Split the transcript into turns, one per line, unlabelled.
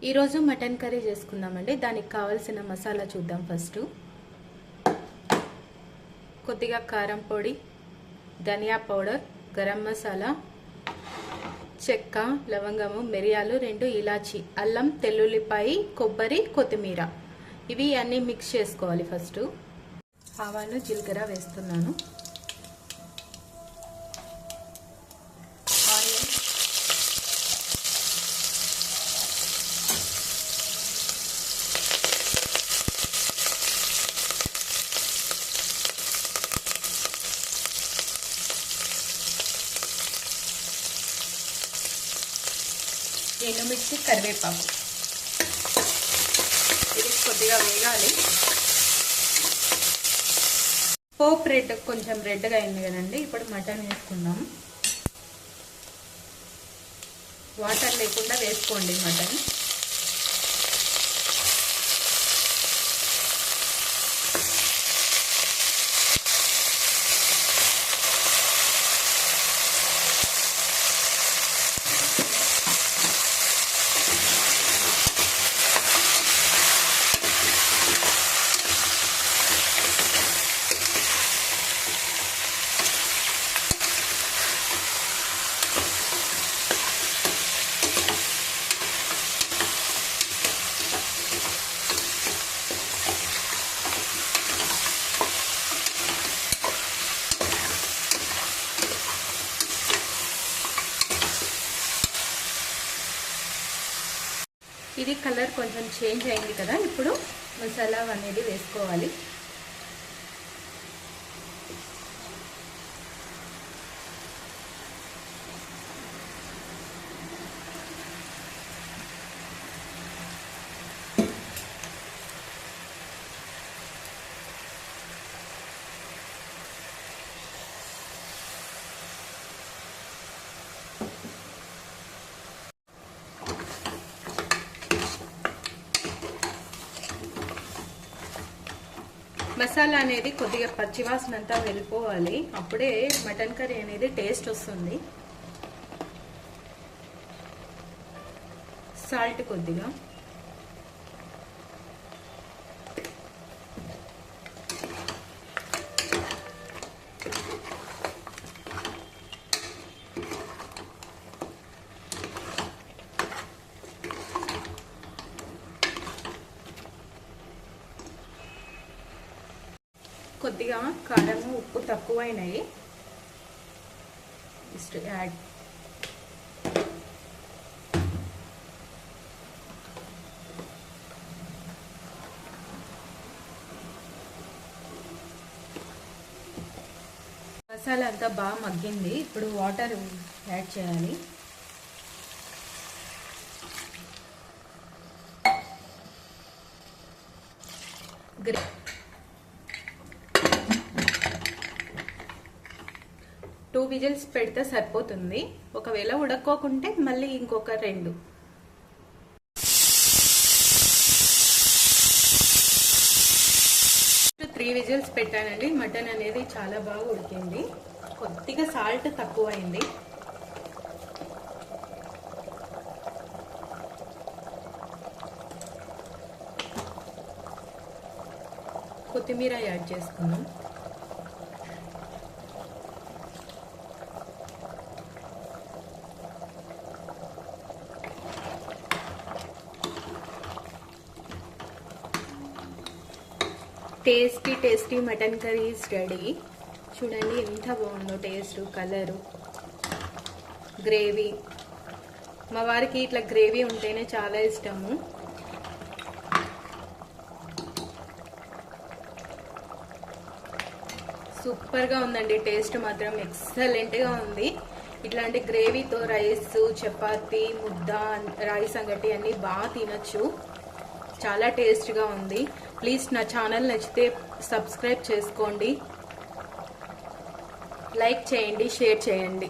ఈరోజు mutton curry చేసుకుందామండి. దానికి కావాల్సిన మసాలా చూద్దాం. ఫస్ట్ కొద్దిగా కారం పొడి, ధనియా పౌడర్, గరం మసాలా, చెక్క, లవంగము, మిరియాలు, 2 ఇలాచి, అల్లం, తెల్లుల్లిపాయి, కొబ్బరి, కొత్తిమీర ఇవి అన్నీ మిక్స్ చేసుకోవాలి. ఫస్ట్ ఆవాలు, జీలకర్ర వేస్తున్నాను. ఎండుమిర్చి, కరివేపాకు ఇది కొద్దిగా వేగాలి. పోపు కొంచెం రెడ్గా అయింది కదండి. ఇప్పుడు మటన్ వేసుకుందాం. వాటర్ లేకుండా వేసుకోండి మటన్. ఇది కలర్ కొంచెం చేంజ్ అయింది కదా. ఇప్పుడు మసాలా అనేది వేసుకోవాలి. మసాలా అనేది కొద్దిగా పచ్చివాసన అంతా వెళ్ళిపోవాలి. అప్పుడే మటన్ కర్రీ అనేది టేస్ట్ వస్తుంది. సాల్ట్ కొద్దిగా, కొద్దిగా కారము, ఉప్పు తక్కువైనాయి. Just add. మసాలా అంతా బాగా మగ్గింది. ఇప్పుడు వాటర్ యాడ్ చేయాలి. టూ విజిల్స్ పెడితే సరిపోతుంది. ఒకవేళ ఉడక్కోకుంటే మళ్ళీ ఇంకొక 2. త్రీ విజిల్స్ పెట్టానండి. మటన్ అనేది చాలా బాగా ఉడికింది. కొద్దిగా సాల్ట్ తక్కువైంది. కొత్తిమీర యాడ్ చేసుకున్నాం. Tasty mutton curry is ready. చూడండి ఎంత బాగుందో టేస్ట్, కలరు, గ్రేవీ. మా వారికి ఇట్లా గ్రేవీ ఉంటేనే చాలా ఇష్టము. సూపర్గా ఉందండి. టేస్ట్ మాత్రం ఎక్సలెంట్గా ఉంది. ఇట్లాంటి గ్రేవీతో రైస్, చపాతీ, ముద్ద, రైస్ సంగటి అన్నీ బాగా తినచ్చు. చాలా టేస్ట్గా ఉంది. ప్లీజ్ నా ఛానల్ నచ్చితే సబ్స్క్రైబ్ చేసుకోండి, లైక్ చేయండి, షేర్ చేయండి.